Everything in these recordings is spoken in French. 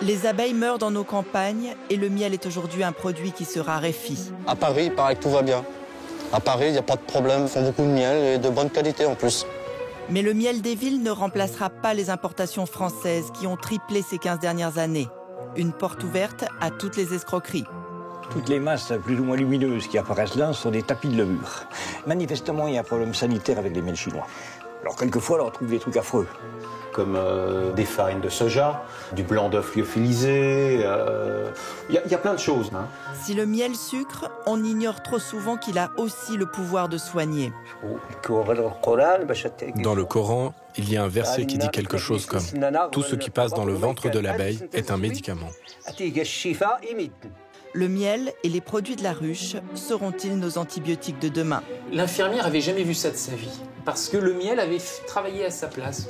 Les abeilles meurent dans nos campagnes et le miel est aujourd'hui un produit qui se raréfie. À Paris, il paraît que tout va bien. À Paris, il n'y a pas de problème, ils font beaucoup de miel et de bonne qualité en plus. Mais le miel des villes ne remplacera pas les importations françaises qui ont triplé ces 15 dernières années. Une porte ouverte à toutes les escroqueries. Toutes les masses plus ou moins lumineuses qui apparaissent là sont des tapis de levure. Manifestement, il y a un problème sanitaire avec les miels chinois. Alors quelquefois, on retrouve des trucs affreux. Comme des farines de soja, du blanc d'œuf lyophilisé, il y a plein de choses. Hein. Si le miel sucre, on ignore trop souvent qu'il a aussi le pouvoir de soigner. Dans le Coran, il y a un verset qui dit quelque chose comme « Tout ce qui passe dans le ventre de l'abeille est un médicament ». Le miel et les produits de la ruche seront-ils nos antibiotiques de demain? L'infirmière avait jamais vu ça de sa vie, parce que le miel avait travaillé à sa place.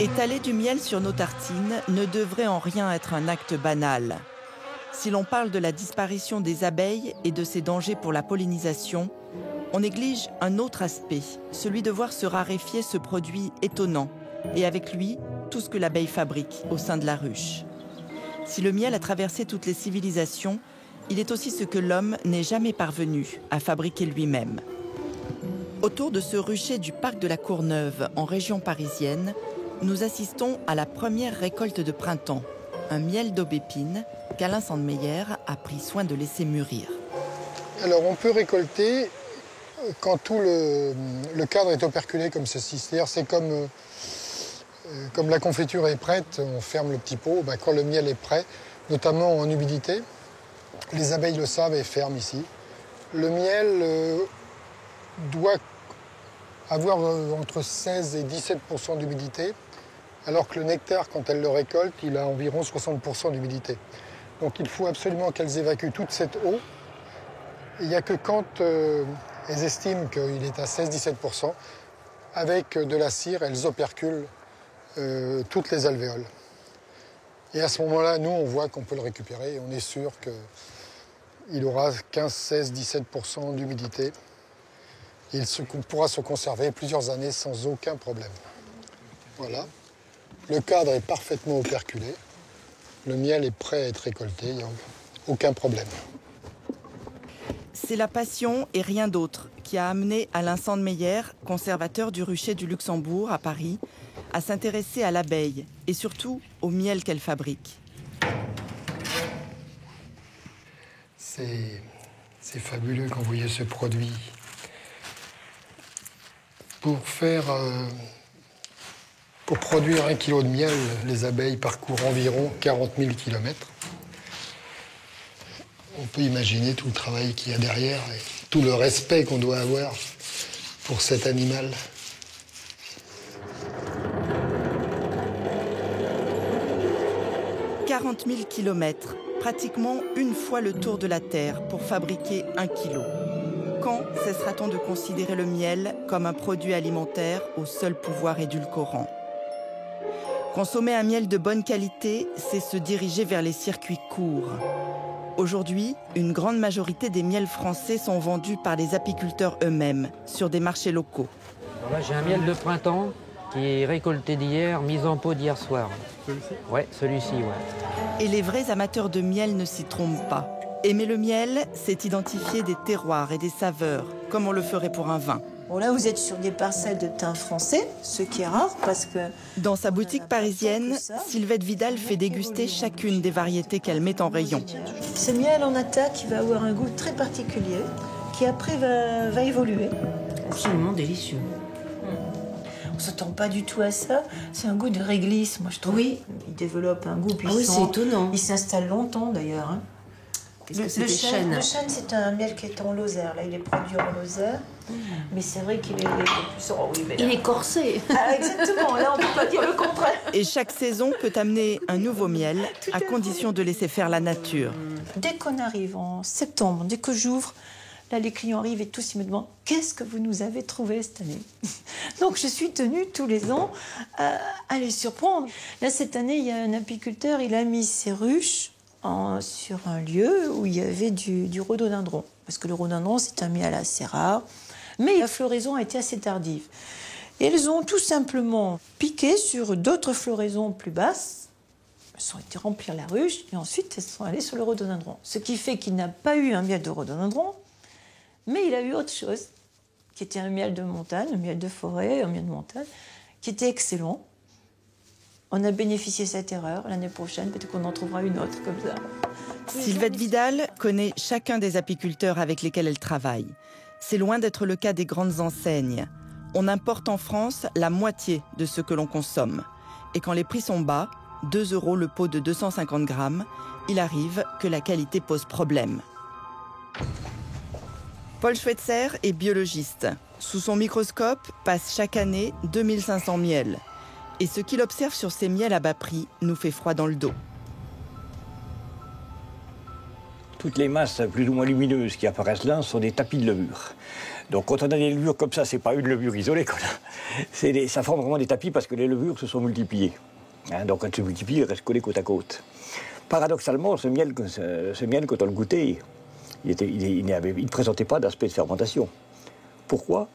Étaler du miel sur nos tartines ne devrait en rien être un acte banal. Si l'on parle de la disparition des abeilles et de ses dangers pour la pollinisation, on néglige un autre aspect, celui de voir se raréfier ce produit étonnant, et avec lui, tout ce que l'abeille fabrique au sein de la ruche. Si le miel a traversé toutes les civilisations, il est aussi ce que l'homme n'est jamais parvenu à fabriquer lui-même. Autour de ce rucher du parc de la Courneuve, en région parisienne, nous assistons à la première récolte de printemps, un miel d'aubépine qu'Alain Sandmeyer a pris soin de laisser mûrir. Alors on peut récolter quand tout le cadre est operculé comme ceci. C'est-à-dire c'est comme la confiture est prête, on ferme le petit pot. Quand le miel est prêt, notamment en humidité, les abeilles le savent et ferment ici. Le miel doit avoir entre 16 et 17% d'humidité, alors que le nectar, quand elles le récoltent, il a environ 60% d'humidité. Donc il faut absolument qu'elles évacuent toute cette eau. Il n'y a que quand elles estiment qu'il est à 16-17%, avec de la cire, elles operculent toutes les alvéoles. Et à ce moment-là, nous, on voit qu'on peut le récupérer et on est sûr qu'il aura 15, 16, 17% d'humidité. Il pourra se conserver plusieurs années sans aucun problème. Voilà. Le cadre est parfaitement operculé. Le miel est prêt à être récolté, il n'y a aucun problème. C'est la passion et rien d'autre qui a amené Alain Sandmeyer, conservateur du rucher du Luxembourg à Paris, à s'intéresser à l'abeille et surtout au miel qu'elle fabrique. C'est fabuleux quand vous voyez ce produit. Pour produire 1 kilo de miel, les abeilles parcourent environ 40 000 km. On peut imaginer tout le travail qu'il y a derrière et tout le respect qu'on doit avoir pour cet animal. « 40 000 km, pratiquement une fois le tour de la Terre pour fabriquer 1 kilo. Quand cessera-t-on de considérer le miel comme un produit alimentaire au seul pouvoir édulcorant ? Consommer un miel de bonne qualité, c'est se diriger vers les circuits courts. Aujourd'hui, une grande majorité des miels français sont vendus par les apiculteurs eux-mêmes, sur des marchés locaux. Alors là, j'ai un miel de printemps qui est récolté d'hier, mis en pot d'hier soir. Celui-ci ? Ouais, celui-ci, ouais. Et les vrais amateurs de miel ne s'y trompent pas. Aimer le miel, c'est identifier des terroirs et des saveurs, comme on le ferait pour un vin. Bon, là, vous êtes sur des parcelles de thym français, ce qui est rare parce que... Dans sa boutique parisienne, Sylvette Vidal fait déguster chacune des variétés qu'elle met en rayon. Ce miel en attaque, il va avoir un goût très particulier, qui après va évoluer. Absolument délicieux. On ne s'attend pas du tout à ça. C'est un goût de réglisse, moi, je trouve. Oui. Il développe un goût puissant. Ah oui, c'est étonnant. Il s'installe longtemps, d'ailleurs. Hein. Le chêne. Le chêne, c'est un miel qui est en Lozère. Là, il est produit en Lozère. Mais c'est vrai qu'il est plus... Oh, oui, mais là... Il est corsé. Ah, exactement, là on ne peut pas dire le contraire. Et chaque saison peut amener un nouveau miel, à condition de laisser faire la nature. Dès qu'on arrive en septembre, dès que j'ouvre, là les clients arrivent et tous ils me demandent « Qu'est-ce que vous nous avez trouvé cette année ?» Donc je suis tenue tous les ans à les surprendre. Là cette année, il y a un apiculteur, il a mis ses ruches sur un lieu où il y avait du rhododendron. Parce que le rhododendron, c'est un miel assez rare. Mais la floraison a été assez tardive. Et elles ont tout simplement piqué sur d'autres floraisons plus basses. Elles ont été remplir la ruche et ensuite elles sont allées sur le rhododendron. Ce qui fait qu'il n'a pas eu un miel de rhododendron, mais il a eu autre chose, qui était un miel de montagne, un miel de forêt, un miel de montagne, qui était excellent. On a bénéficié de cette erreur. L'année prochaine, peut-être qu'on en trouvera une autre comme ça. Sylvette Vidal connaît chacun des apiculteurs avec lesquels elle travaille. C'est loin d'être le cas des grandes enseignes. On importe en France la moitié de ce que l'on consomme. Et quand les prix sont bas, 2 € le pot de 250 grammes, il arrive que la qualité pose problème. Paul Schweitzer est biologiste. Sous son microscope passe chaque année 2500 miels. Et ce qu'il observe sur ces miels à bas prix nous fait froid dans le dos. Toutes les masses plus ou moins lumineuses qui apparaissent là sont des tapis de levure. Donc quand on a des levures comme ça, c'est pas une levure isolée qu'on a. Ça forme vraiment des tapis parce que les levures se sont multipliées. Donc quand elles se multiplient, elles restent collées côte à côte. Paradoxalement, ce miel quand on le goûtait, il ne présentait pas d'aspect de fermentation. Pourquoi ?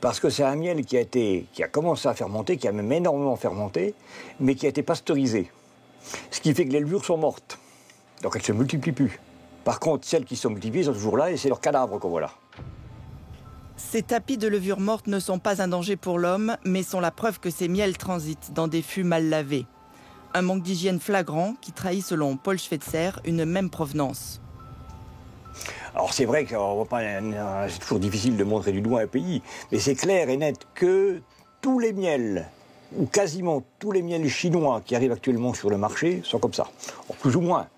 Parce que c'est un miel qui a commencé à fermenter, qui a même énormément fermenté, mais qui a été pasteurisé. Ce qui fait que les levures sont mortes. Donc elles ne se multiplient plus. Par contre, celles qui sont multipliées sont toujours là et c'est leurs cadavres qu'on voit là. Ces tapis de levure morte ne sont pas un danger pour l'homme, mais sont la preuve que ces miels transitent dans des fûts mal lavés. Un manque d'hygiène flagrant qui trahit, selon Paul Schweitzer, une même provenance. Alors c'est vrai que c'est toujours difficile de montrer du doigt un pays, mais c'est clair et net que tous les miels, ou quasiment tous les miels chinois qui arrivent actuellement sur le marché sont comme ça. Alors, plus ou moins.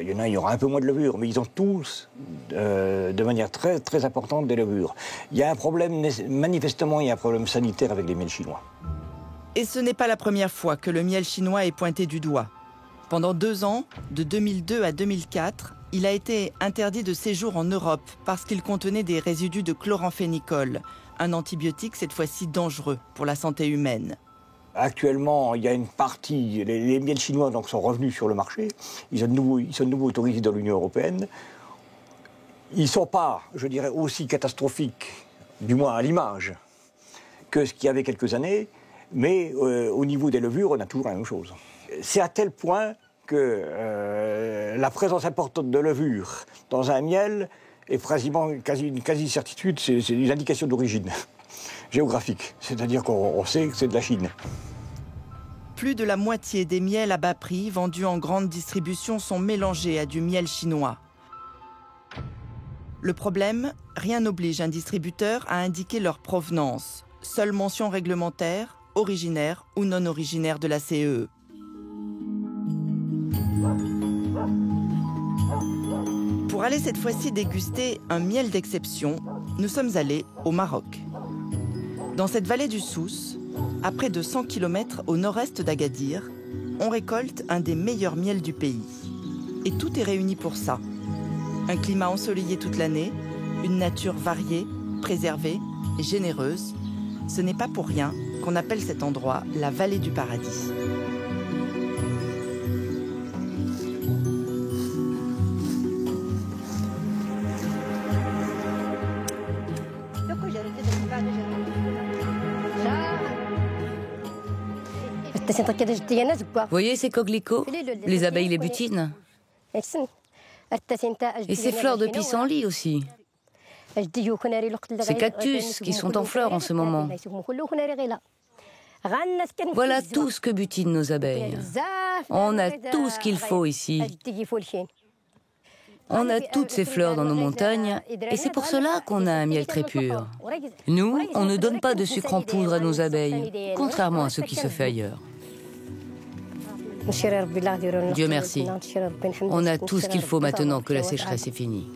Il y aura un peu moins de levure, mais ils ont tous, de manière très, très importante, des levures. Il y a un problème, manifestement, il y a un problème sanitaire avec les miels chinois. Et ce n'est pas la première fois que le miel chinois est pointé du doigt. Pendant 2 ans, de 2002 à 2004, il a été interdit de séjour en Europe parce qu'il contenait des résidus de chloramphénicol, un antibiotique cette fois-ci dangereux pour la santé humaine. Actuellement, il y a une partie, les miels chinois donc, sont revenus sur le marché, ils sont de nouveau autorisés dans l'Union européenne. Ils ne sont pas, je dirais, aussi catastrophiques, du moins à l'image, que ce qu'il y avait quelques années, mais au niveau des levures, on a toujours la même chose. C'est à tel point que la présence importante de levure dans un miel est une quasi-certitude, c'est une indication d'origine géographique, c'est-à-dire qu'on sait que c'est de la Chine. Plus de la moitié des miels à bas prix vendus en grande distribution sont mélangés à du miel chinois. Le problème, rien n'oblige un distributeur à indiquer leur provenance. Seule mention réglementaire, originaire ou non originaire de la CEE. Pour aller cette fois-ci déguster un miel d'exception, nous sommes allés au Maroc. Dans cette vallée du Souss, à près de 100 km au nord-est d'Agadir, on récolte un des meilleurs miels du pays. Et tout est réuni pour ça. Un climat ensoleillé toute l'année, une nature variée, préservée et généreuse. Ce n'est pas pour rien qu'on appelle cet endroit la vallée du paradis. Vous voyez ces coquelicots? Les abeilles les butinent. Et ces fleurs de pissenlit aussi. Ces cactus qui sont en fleurs en ce moment. Voilà tout ce que butinent nos abeilles. On a tout ce qu'il faut ici. On a toutes ces fleurs dans nos montagnes et c'est pour cela qu'on a un miel très pur. Nous, on ne donne pas de sucre en poudre à nos abeilles, contrairement à ce qui se fait ailleurs. Dieu merci. On a tout ce qu'il faut maintenant que la sécheresse est finie.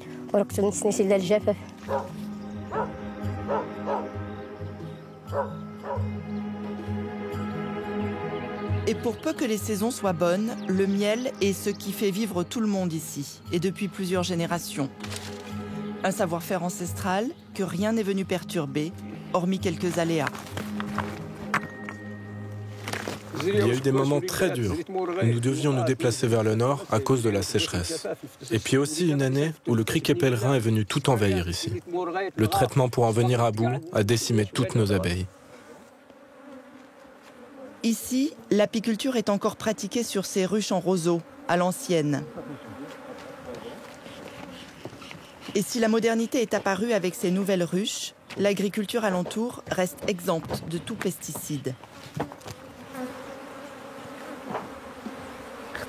Et pour peu que les saisons soient bonnes, le miel est ce qui fait vivre tout le monde ici, et depuis plusieurs générations. Un savoir-faire ancestral que rien n'est venu perturber, hormis quelques aléas. Il y a eu des moments très durs où nous devions nous déplacer vers le nord à cause de la sécheresse. Et puis aussi une année où le criquet pèlerin est venu tout envahir ici. Le traitement pour en venir à bout a décimé toutes nos abeilles. Ici, l'apiculture est encore pratiquée sur ces ruches en roseau, à l'ancienne. Et si la modernité est apparue avec ces nouvelles ruches, l'agriculture alentour reste exempte de tout pesticide.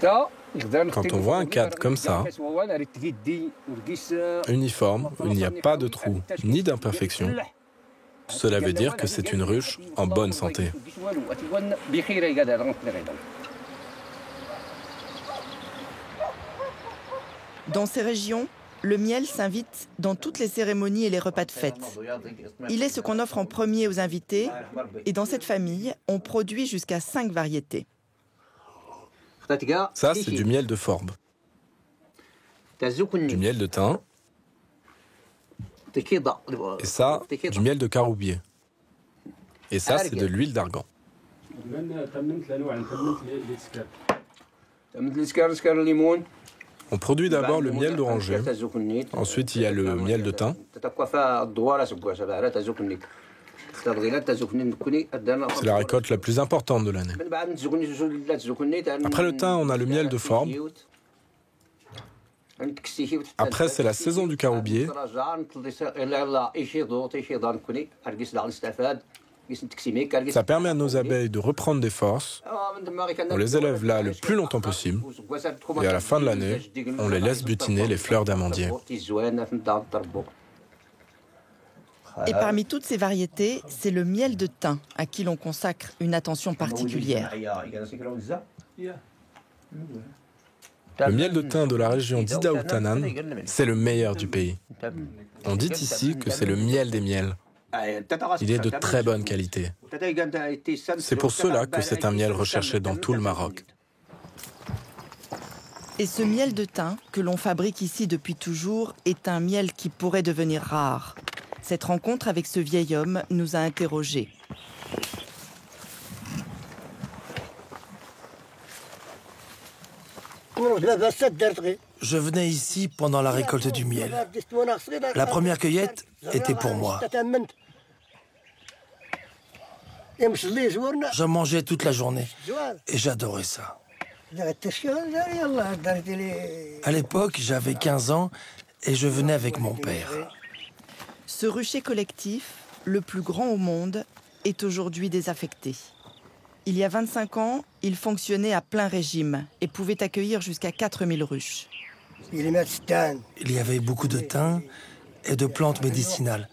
Quand on voit un cadre comme ça, uniforme, où il n'y a pas de trous ni d'imperfections, cela veut dire que c'est une ruche en bonne santé. Dans ces régions, le miel s'invite dans toutes les cérémonies et les repas de fête. Il est ce qu'on offre en premier aux invités, et dans cette famille, on produit jusqu'à 5 variétés. Ça, c'est du miel de forbe, du miel de thym, et ça, du miel de caroubier. Et ça, c'est de l'huile d'argan. On produit d'abord le miel d'oranger, ensuite il y a le miel de thym. C'est la récolte la plus importante de l'année. Après le thym, on a le miel de forbe. Après, c'est la saison du caroubier. Ça permet à nos abeilles de reprendre des forces. On les élève là le plus longtemps possible. Et à la fin de l'année, on les laisse butiner les fleurs d'amandier. Et parmi toutes ces variétés, c'est le miel de thym à qui l'on consacre une attention particulière. Le miel de thym de la région d'Idaho-Tanan, c'est le meilleur du pays. On dit ici que c'est le miel des miels. Il est de très bonne qualité. C'est pour cela que c'est un miel recherché dans tout le Maroc. Et ce miel de thym que l'on fabrique ici depuis toujours est un miel qui pourrait devenir rare. Cette rencontre avec ce vieil homme nous a interrogés. Je venais ici pendant la récolte du miel. La première cueillette était pour moi. Je mangeais toute la journée et j'adorais ça. À l'époque, j'avais 15 ans et je venais avec mon père. Ce rucher collectif, le plus grand au monde, est aujourd'hui désaffecté. Il y a 25 ans, il fonctionnait à plein régime et pouvait accueillir jusqu'à 4000 ruches. Il y avait beaucoup de thym et de plantes médicinales.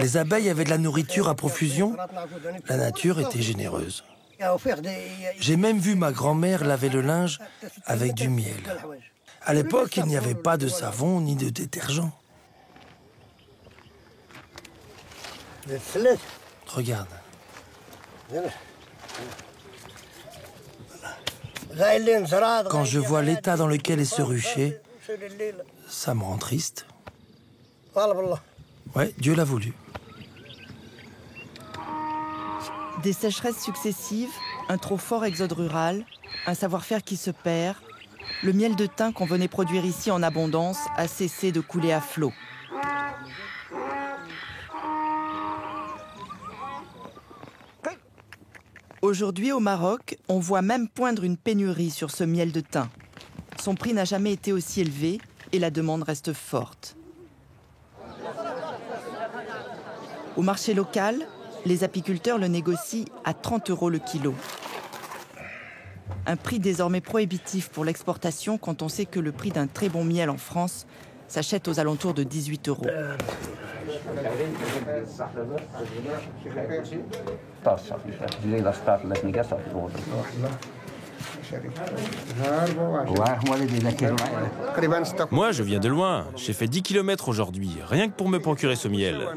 Les abeilles avaient de la nourriture à profusion. La nature était généreuse. J'ai même vu ma grand-mère laver le linge avec du miel. À l'époque, il n'y avait pas de savon ni de détergent. Regarde. Quand je vois l'état dans lequel est ce rucher, ça me rend triste. Ouais, Dieu l'a voulu. Des sécheresses successives, un trop fort exode rural, un savoir-faire qui se perd, le miel de thym qu'on venait produire ici en abondance a cessé de couler à flot. Aujourd'hui, au Maroc, on voit même poindre une pénurie sur ce miel de thym. Son prix n'a jamais été aussi élevé et la demande reste forte. Au marché local, les apiculteurs le négocient à 30 € le kilo. Un prix désormais prohibitif pour l'exportation quand on sait que le prix d'un très bon miel en France s'achète aux alentours de 18 €. Moi, je viens de loin. J'ai fait 10 km aujourd'hui, rien que pour me procurer ce miel.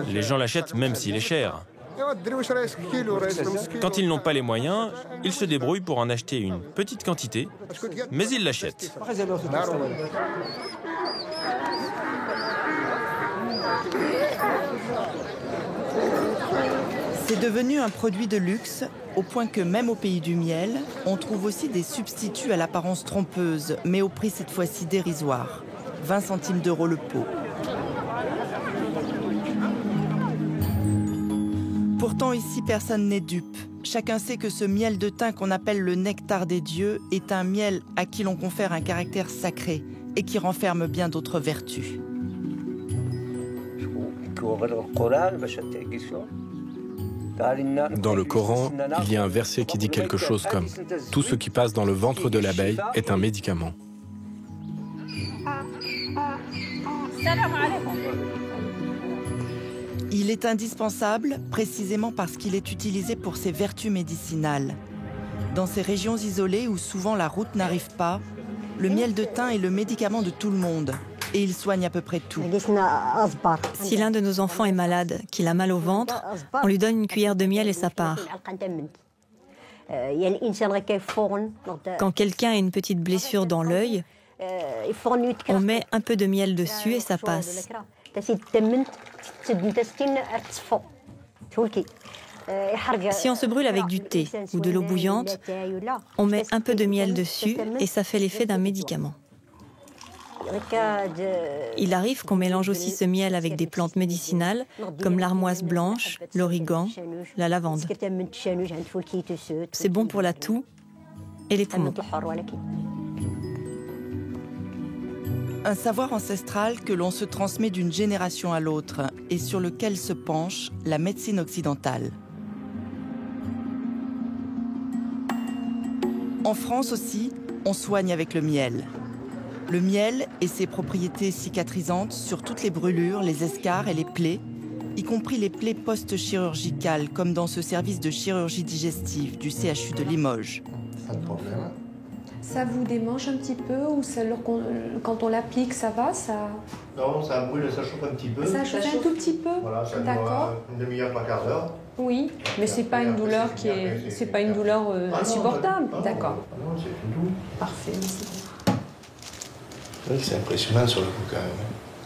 Les gens l'achètent même s'il est cher. Quand ils n'ont pas les moyens, ils se débrouillent pour en acheter une petite quantité, mais ils l'achètent. C'est devenu un produit de luxe, au point que même au pays du miel, on trouve aussi des substituts à l'apparence trompeuse, mais au prix cette fois-ci dérisoire, 20 centimes d'euros le pot. Pourtant ici, personne n'est dupe. Chacun sait que ce miel de thym qu'on appelle le nectar des dieux est un miel à qui l'on confère un caractère sacré et qui renferme bien d'autres vertus. Dans le Coran, il y a un verset qui dit quelque chose comme « Tout ce qui passe dans le ventre de l'abeille est un médicament ». Il est indispensable précisément parce qu'il est utilisé pour ses vertus médicinales. Dans ces régions isolées où souvent la route n'arrive pas, le miel de thym est le médicament de tout le monde. Et il soigne à peu près tout. Si l'un de nos enfants est malade, qu'il a mal au ventre, on lui donne une cuillère de miel et ça part. Quand quelqu'un a une petite blessure dans l'œil, on met un peu de miel dessus et ça passe. Si on se brûle avec du thé ou de l'eau bouillante, on met un peu de miel dessus et ça fait l'effet d'un médicament. Il arrive qu'on mélange aussi ce miel avec des plantes médicinales comme l'armoise blanche, l'origan, la lavande. C'est bon pour la toux et les poumons. Un savoir ancestral que l'on se transmet d'une génération à l'autre et sur lequel se penche la médecine occidentale. En France aussi, on soigne avec le miel. Le miel et ses propriétés cicatrisantes sur toutes les brûlures, les escarres et les plaies, y compris les plaies post-chirurgicales, comme dans ce service de chirurgie digestive du CHU de Limoges. Pas de problème. Ça vous démange un petit peu ou quand on l'applique, ça va ça... Non, ça brûle, ça chauffe un petit peu. Ça chauffe un tout petit peu. Voilà, ça dure une demi-heure, 3/4 d'heure. Oui, mais c'est pas une douleur qui est, c'est pas une douleur insupportable. D'accord. Non, c'est tout doux. Parfait, merci. C'est vrai que c'est impressionnant sur le coup quand même.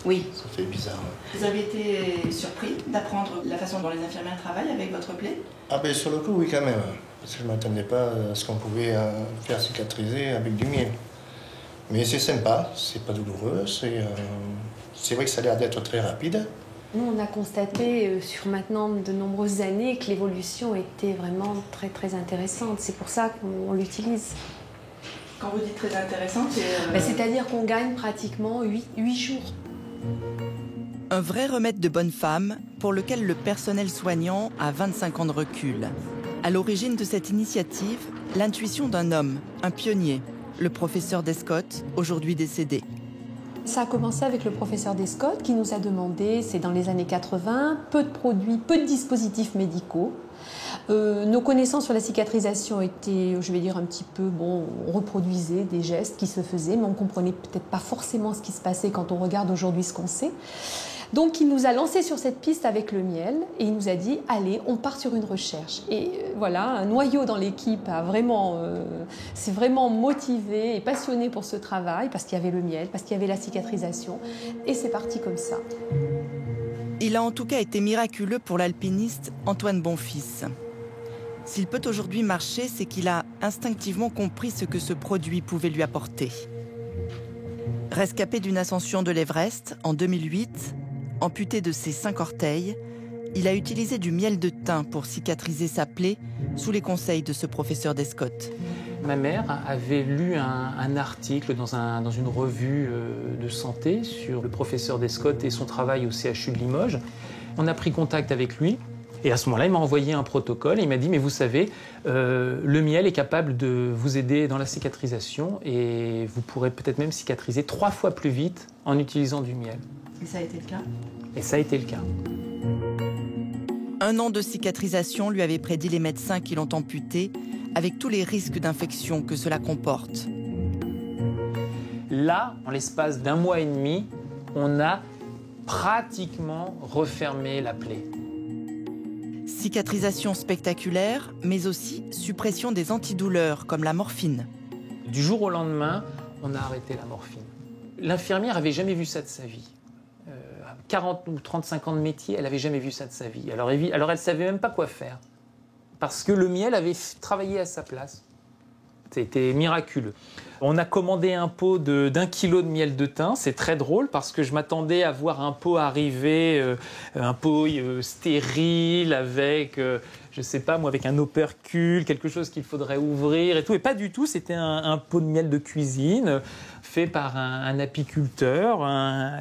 Oui. Ça fait bizarre. Vous avez été surpris d'apprendre la façon dont les infirmières travaillent avec votre plaie? Ah ben sur le coup, oui quand même. Parce que je ne m'attendais pas à ce qu'on pouvait faire cicatriser avec du miel. Mais c'est sympa, c'est pas douloureux, c'est vrai que ça a l'air d'être très rapide. Nous, on a constaté sur maintenant de nombreuses années que l'évolution était vraiment très très intéressante. C'est pour ça qu'on l'utilise. Quand vous dites très intéressante, c'est-à-dire qu'on gagne pratiquement 8 jours. Un vrai remède de bonne femme pour lequel le personnel soignant a 25 ans de recul. À l'origine de cette initiative, l'intuition d'un homme, un pionnier, le professeur Descotte, aujourd'hui décédé. Ça a commencé avec le professeur Descotte qui nous a demandé, c'est dans les années 80, peu de produits, peu de dispositifs médicaux. Nos connaissances sur la cicatrisation étaient, je vais dire, un petit peu, bon, on reproduisait des gestes qui se faisaient, mais on ne comprenait peut-être pas forcément ce qui se passait quand on regarde aujourd'hui ce qu'on sait. Donc il nous a lancé sur cette piste avec le miel et il nous a dit allez, on part sur une recherche. Et voilà, un noyau dans l'équipe s'est vraiment motivé et passionné pour ce travail parce qu'il y avait le miel, parce qu'il y avait la cicatrisation et c'est parti comme ça. Il a en tout cas été miraculeux pour l'alpiniste Antoine Bonfils. S'il peut aujourd'hui marcher, c'est qu'il a instinctivement compris ce que ce produit pouvait lui apporter. Rescapé d'une ascension de l'Everest en 2008, amputé de ses 5 orteils, il a utilisé du miel de thym pour cicatriser sa plaie sous les conseils de ce professeur Descotte. Ma mère avait lu un article dans une revue de santé sur le professeur Descotte et son travail au CHU de Limoges. On a pris contact avec lui et à ce moment-là, il m'a envoyé un protocole et il m'a dit « Mais vous savez, le miel est capable de vous aider dans la cicatrisation et vous pourrez peut-être même cicatriser 3 fois plus vite en utilisant du miel. » Et ça a été le cas? Et ça a été le cas. 1 an de cicatrisation lui avait prédit les médecins qui l'ont amputé, avec tous les risques d'infection que cela comporte. Là, en l'espace d'1 mois et demi, on a pratiquement refermé la plaie. Cicatrisation spectaculaire, mais aussi suppression des antidouleurs comme la morphine. Du jour au lendemain, on a arrêté la morphine. L'infirmière n'avait jamais vu ça de sa vie. 40 ou 35 ans de métier, elle n'avait jamais vu ça de sa vie. Alors elle ne savait même pas quoi faire. Parce que le miel avait travaillé à sa place. C'était miraculeux. On a commandé un pot d'1 kilo de miel de thym. C'est très drôle parce que je m'attendais à voir un pot arriver, un pot stérile avec, je sais pas moi, avec un opercule, quelque chose qu'il faudrait ouvrir et tout. Et pas du tout, c'était un pot de miel de cuisine fait par un apiculteur,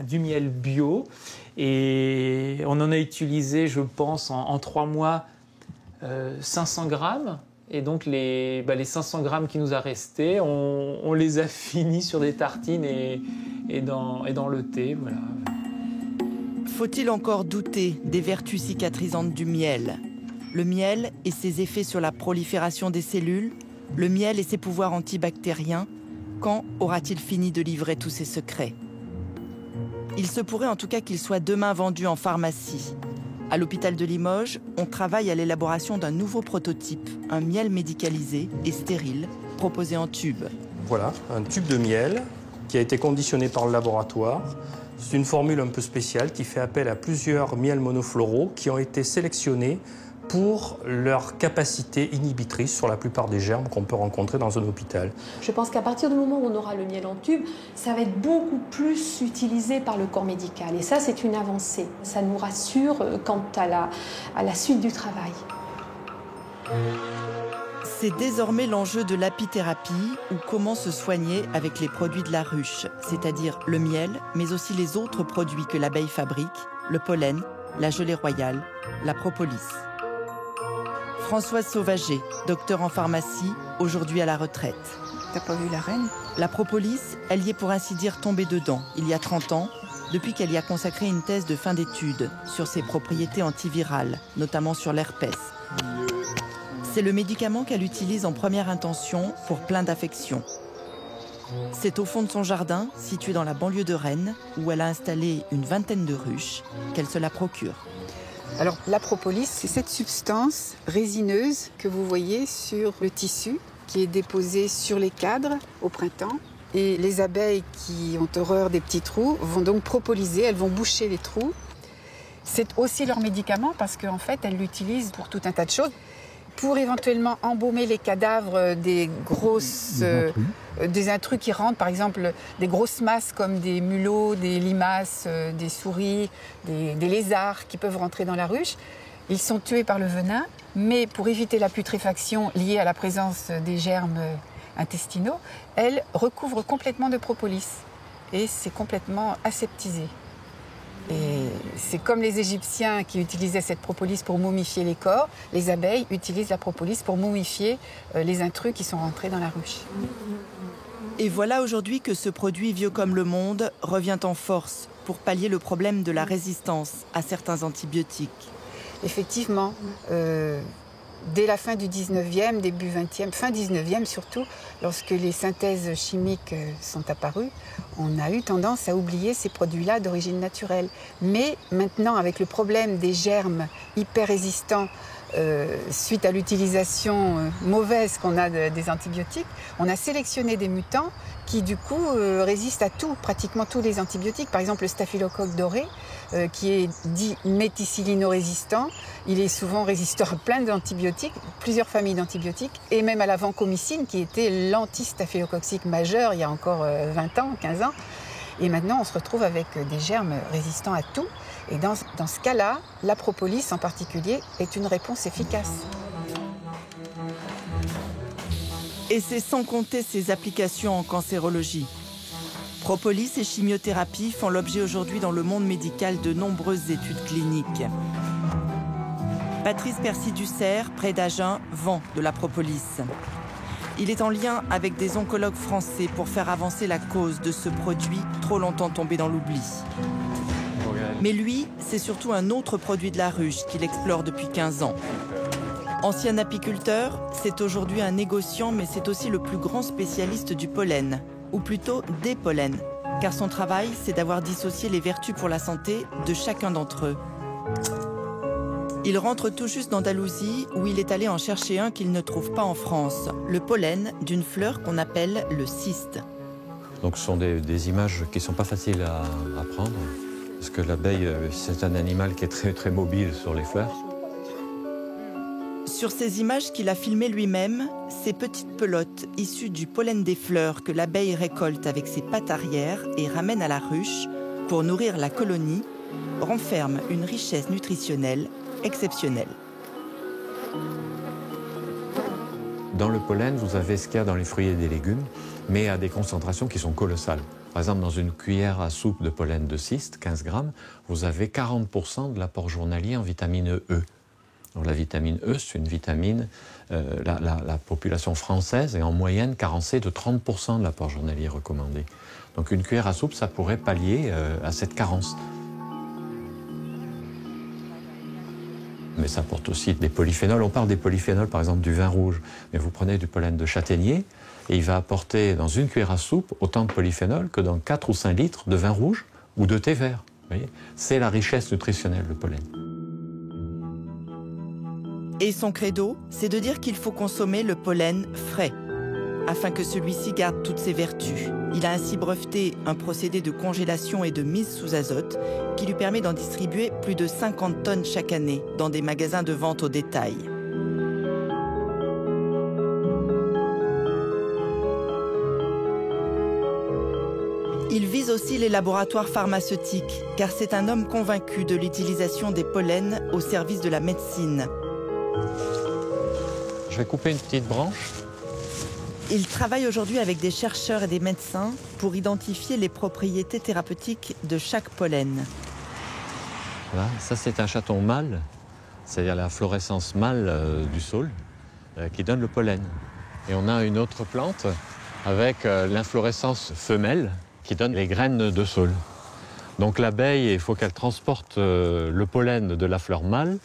du miel bio. Et on en a utilisé, je pense, en 3 mois, 500 grammes. Et donc, les 500 grammes qui nous a restés, on les a finis sur des tartines et dans le thé. Voilà. Faut-il encore douter des vertus cicatrisantes du miel? Le miel et ses effets sur la prolifération des cellules, le miel et ses pouvoirs antibactériens, quand aura-t-il fini de livrer tous ses secrets? Il se pourrait en tout cas qu'il soit demain vendu en pharmacie. À l'hôpital de Limoges, on travaille à l'élaboration d'un nouveau prototype, un miel médicalisé et stérile, proposé en tube. Voilà, un tube de miel qui a été conditionné par le laboratoire. C'est une formule un peu spéciale qui fait appel à plusieurs miels monofloraux qui ont été sélectionnés pour leur capacité inhibitrice sur la plupart des germes qu'on peut rencontrer dans un hôpital. Je pense qu'à partir du moment où on aura le miel en tube, ça va être beaucoup plus utilisé par le corps médical. Et ça, c'est une avancée. Ça nous rassure quant à la suite du travail. C'est désormais l'enjeu de l'apithérapie ou comment se soigner avec les produits de la ruche, c'est-à-dire le miel, mais aussi les autres produits que l'abeille fabrique, le pollen, la gelée royale, la propolis. Françoise Sauvager, docteur en pharmacie, aujourd'hui à la retraite. T'as pas vu la reine? La propolis, elle y est pour ainsi dire tombée dedans, il y a 30 ans, depuis qu'elle y a consacré une thèse de fin d'études sur ses propriétés antivirales, notamment sur l'herpès. C'est le médicament qu'elle utilise en première intention pour plein d'affections. C'est au fond de son jardin, situé dans la banlieue de Rennes, où elle a installé une vingtaine de ruches, qu'elle se la procure. Alors, la propolis, c'est cette substance résineuse que vous voyez sur le tissu, qui est déposée sur les cadres au printemps. Et les abeilles qui ont horreur des petits trous vont donc propoliser, elles vont boucher les trous. C'est aussi leur médicament parce qu'en fait, elles l'utilisent pour tout un tas de choses. Pour éventuellement embaumer les cadavres des intrus qui rentrent, par exemple des grosses masses comme des mulots, des limaces, des souris, des lézards qui peuvent rentrer dans la ruche. Ils sont tués par le venin, mais pour éviter la putréfaction liée à la présence des germes intestinaux, elle recouvre complètement de propolis et c'est complètement aseptisé. Et c'est comme les Égyptiens qui utilisaient cette propolis pour momifier les corps, les abeilles utilisent la propolis pour momifier les intrus qui sont rentrés dans la ruche. Et voilà aujourd'hui que ce produit vieux comme le monde revient en force pour pallier le problème de la résistance à certains antibiotiques. Effectivement, dès la fin du 19e, début 20e, fin 19e surtout, lorsque les synthèses chimiques sont apparues, on a eu tendance à oublier ces produits-là d'origine naturelle. Mais maintenant, avec le problème des germes hyper résistants suite à l'utilisation mauvaise qu'on a des antibiotiques, on a sélectionné des mutants qui du coup résistent à tout, pratiquement tous les antibiotiques. Par exemple, le staphylocoque doré, qui est dit méticillino-résistant, il est souvent résistant à plein d'antibiotiques, plusieurs familles d'antibiotiques, et même à la vancomycine, qui était l'antistaphylococcique majeur il y a encore 20 ans, 15 ans. Et maintenant, on se retrouve avec des germes résistants à tout. Et dans ce cas-là, la propolis en particulier est une réponse efficace. Et c'est sans compter ses applications en cancérologie. Propolis et chimiothérapie font l'objet aujourd'hui dans le monde médical de nombreuses études cliniques. Patrice Percy-Dussert, près d'Agen, vend de la propolis. Il est en lien avec des oncologues français pour faire avancer la cause de ce produit trop longtemps tombé dans l'oubli. Mais lui, c'est surtout un autre produit de la ruche qu'il explore depuis 15 ans. Ancien apiculteur, c'est aujourd'hui un négociant, mais c'est aussi le plus grand spécialiste du pollen, ou plutôt des pollens, car son travail, c'est d'avoir dissocié les vertus pour la santé de chacun d'entre eux. Il rentre tout juste d'Andalousie où il est allé en chercher un qu'il ne trouve pas en France, le pollen d'une fleur qu'on appelle le cyste. Donc ce sont des images qui ne sont pas faciles à prendre, parce que l'abeille, c'est un animal qui est très, très mobile sur les fleurs. Sur ces images qu'il a filmées lui-même, ces petites pelotes issues du pollen des fleurs que l'abeille récolte avec ses pattes arrière et ramène à la ruche pour nourrir la colonie, renferment une richesse nutritionnelle exceptionnelle. Dans le pollen, vous avez ce qu'il y a dans les fruits et des légumes, mais à des concentrations qui sont colossales. Par exemple, dans une cuillère à soupe de pollen de cyste, 15 grammes, vous avez 40% de l'apport journalier en vitamine E. Alors, la vitamine E, c'est une vitamine, la population française est en moyenne carencée de 30% de l'apport journalier recommandé. Donc une cuillère à soupe, ça pourrait pallier à cette carence. Mais ça apporte aussi des polyphénols. On parle des polyphénols, par exemple, du vin rouge. Mais vous prenez du pollen de châtaignier et il va apporter dans une cuillère à soupe autant de polyphénols que dans 4 ou 5 litres de vin rouge ou de thé vert. C'est la richesse nutritionnelle, le pollen. Et son credo, c'est de dire qu'il faut consommer le pollen frais, afin que celui-ci garde toutes ses vertus. Il a ainsi breveté un procédé de congélation et de mise sous azote qui lui permet d'en distribuer plus de 50 tonnes chaque année dans des magasins de vente au détail. Il vise aussi les laboratoires pharmaceutiques, car c'est un homme convaincu de l'utilisation des pollens au service de la médecine. Je vais couper une petite branche. Il travaille aujourd'hui avec des chercheurs et des médecins pour identifier les propriétés thérapeutiques de chaque pollen. Voilà, ça c'est un chaton mâle, c'est-à-dire la florescence mâle du saule qui donne le pollen. Et on a une autre plante avec l'inflorescence femelle qui donne les graines de saule. Donc l'abeille, il faut qu'elle transporte le pollen de la fleur mâle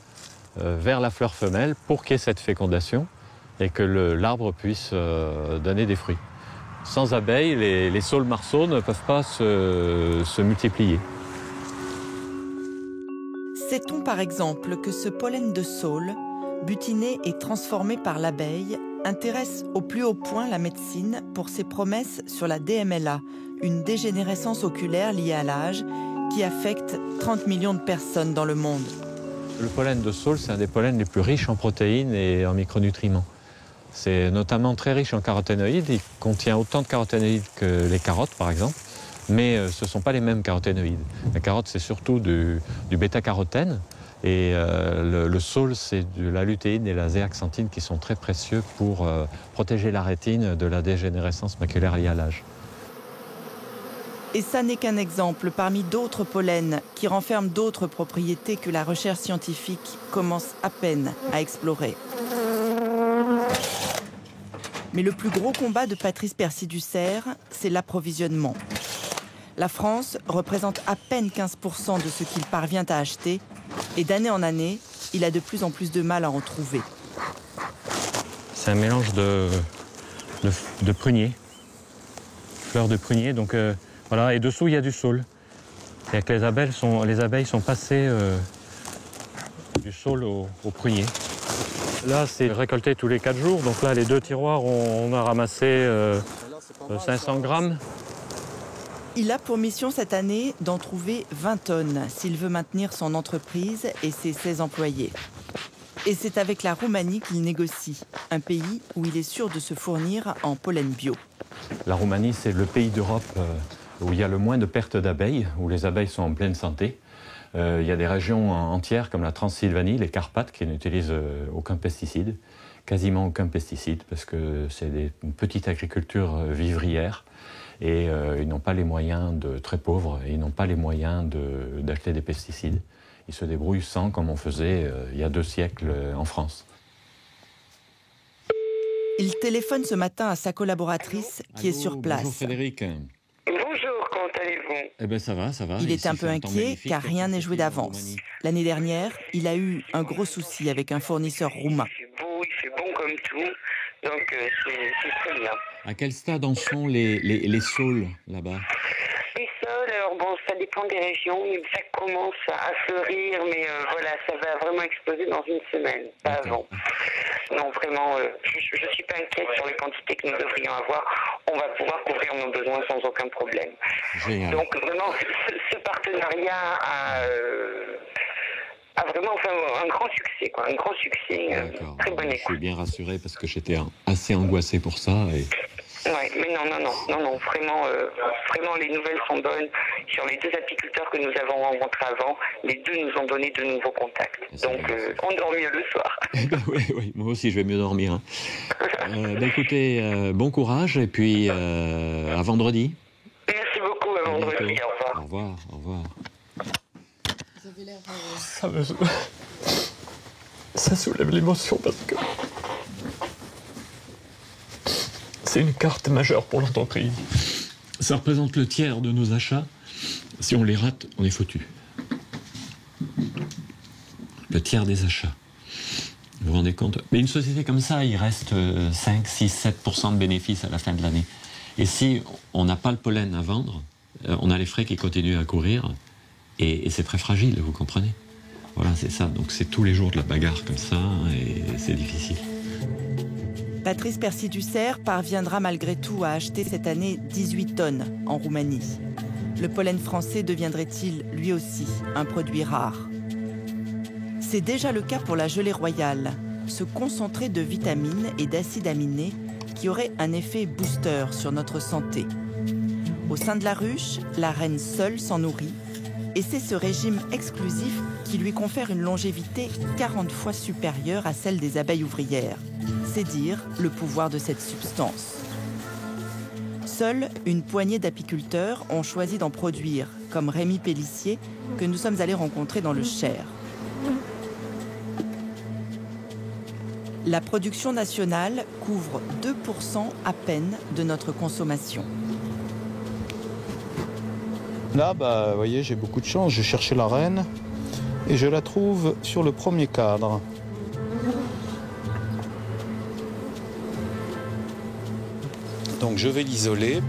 vers la fleur femelle pour qu'il y ait cette fécondation et que l'arbre puisse donner des fruits. Sans abeilles, les saules marceaux ne peuvent pas se multiplier. Sait-on par exemple que ce pollen de saule, butiné et transformé par l'abeille, intéresse au plus haut point la médecine pour ses promesses sur la DMLA, une dégénérescence oculaire liée à l'âge qui affecte 30 millions de personnes dans le monde. Le pollen de saule, c'est un des pollens les plus riches en protéines et en micronutriments. C'est notamment très riche en caroténoïdes. Il contient autant de caroténoïdes que les carottes, par exemple. Mais ce ne sont pas les mêmes caroténoïdes. La carotte, c'est surtout du bêta-carotène. Et le saule, c'est de la lutéine et la zéaxanthine qui sont très précieux pour protéger la rétine de la dégénérescence maculaire liée à l'âge. Et ça n'est qu'un exemple parmi d'autres pollens qui renferment d'autres propriétés que la recherche scientifique commence à peine à explorer. Mais le plus gros combat de Patrice Percy-Ducerre, c'est l'approvisionnement. La France représente à peine 15% de ce qu'il parvient à acheter et d'année en année, il a de plus en plus de mal à en trouver. C'est un mélange de prunier, fleurs de prunier, donc voilà, et dessous il y a du saule. C'est-à-dire que les abeilles sont passées du saule au prunier. Là, c'est récolté tous les 4 jours, donc là, les 2 tiroirs, on a ramassé 500 grammes. Il a pour mission cette année d'en trouver 20 tonnes s'il veut maintenir son entreprise et ses 16 employés. Et c'est avec la Roumanie qu'il négocie, un pays où il est sûr de se fournir en pollen bio. La Roumanie, c'est le pays d'Europe où il y a le moins de pertes d'abeilles, où les abeilles sont en pleine santé. Il y a des régions entières comme la Transylvanie, les Carpates, qui n'utilisent aucun pesticide, quasiment aucun pesticide, parce que c'est une petite agriculture vivrière. Et ils n'ont pas les moyens très pauvres, et ils n'ont pas les moyens d'acheter des pesticides. Ils se débrouillent sans, comme on faisait il y a 2 siècles en France. Il téléphone ce matin à sa collaboratrice qui est sur place. Bonjour Frédéric. Bonjour, comment allez-vous? Eh bien ça va, ça va. Il est un peu inquiet car rien n'est joué d'avance. L'année dernière, il a eu un gros souci avec un fournisseur roumain. Il fait bon comme tout, donc c'est très bien. À quel stade en sont les saules là-bas? Les saules, alors bon, ça dépend des régions, mais ça commence à fleurir, mais voilà, ça va vraiment exploser dans une semaine, pas avant. Non, vraiment, je ne suis pas inquiète sur les quantités que nous devrions avoir. On va pouvoir couvrir nos besoins sans aucun problème. Génial. Donc vraiment, ce partenariat a vraiment fait un grand succès, quoi, un grand succès, très bonne écoute. Je suis bien rassuré parce que j'étais assez angoissé pour ça. Ouais, mais non, vraiment, les nouvelles sont bonnes. Sur les 2 apiculteurs que nous avons rencontrés avant, les 2 nous ont donné de nouveaux contacts. Donc, on dort mieux le soir. Oui, moi aussi, je vais mieux dormir. Hein. Écoutez, bon courage et puis à vendredi. Merci beaucoup, à vendredi. Au revoir. Au revoir, au revoir. Vous avez l'air... Ça soulève l'émotion parce que... C'est une carte majeure pour l'entreprise. Ça représente le tiers de nos achats. Si on les rate, on est foutu. Le tiers des achats. Vous vous rendez compte? Mais une société comme ça, il reste 5, 6, 7% de bénéfices à la fin de l'année. Et si on n'a pas le pollen à vendre, on a les frais qui continuent à courir. Et c'est très fragile, vous comprenez? Voilà, c'est ça. Donc c'est tous les jours de la bagarre comme ça, et c'est difficile. Patrice Percy-Ducerre parviendra malgré tout à acheter cette année 18 tonnes en Roumanie. Le pollen français deviendrait-il lui aussi un produit rare? C'est déjà le cas pour la gelée royale, ce concentré de vitamines et d'acides aminés qui aurait un effet booster sur notre santé. Au sein de la ruche, la reine seule s'en nourrit et c'est ce régime exclusif qui lui confère une longévité 40 fois supérieure à celle des abeilles ouvrières. C'est dire le pouvoir de cette substance. Seule une poignée d'apiculteurs ont choisi d'en produire, comme Rémi Pellissier, que nous sommes allés rencontrer dans le Cher. La production nationale couvre 2% à peine de notre consommation. Là, vous voyez, j'ai beaucoup de chance. Je cherchais la reine et je la trouve sur le premier cadre. Donc je vais l'isoler.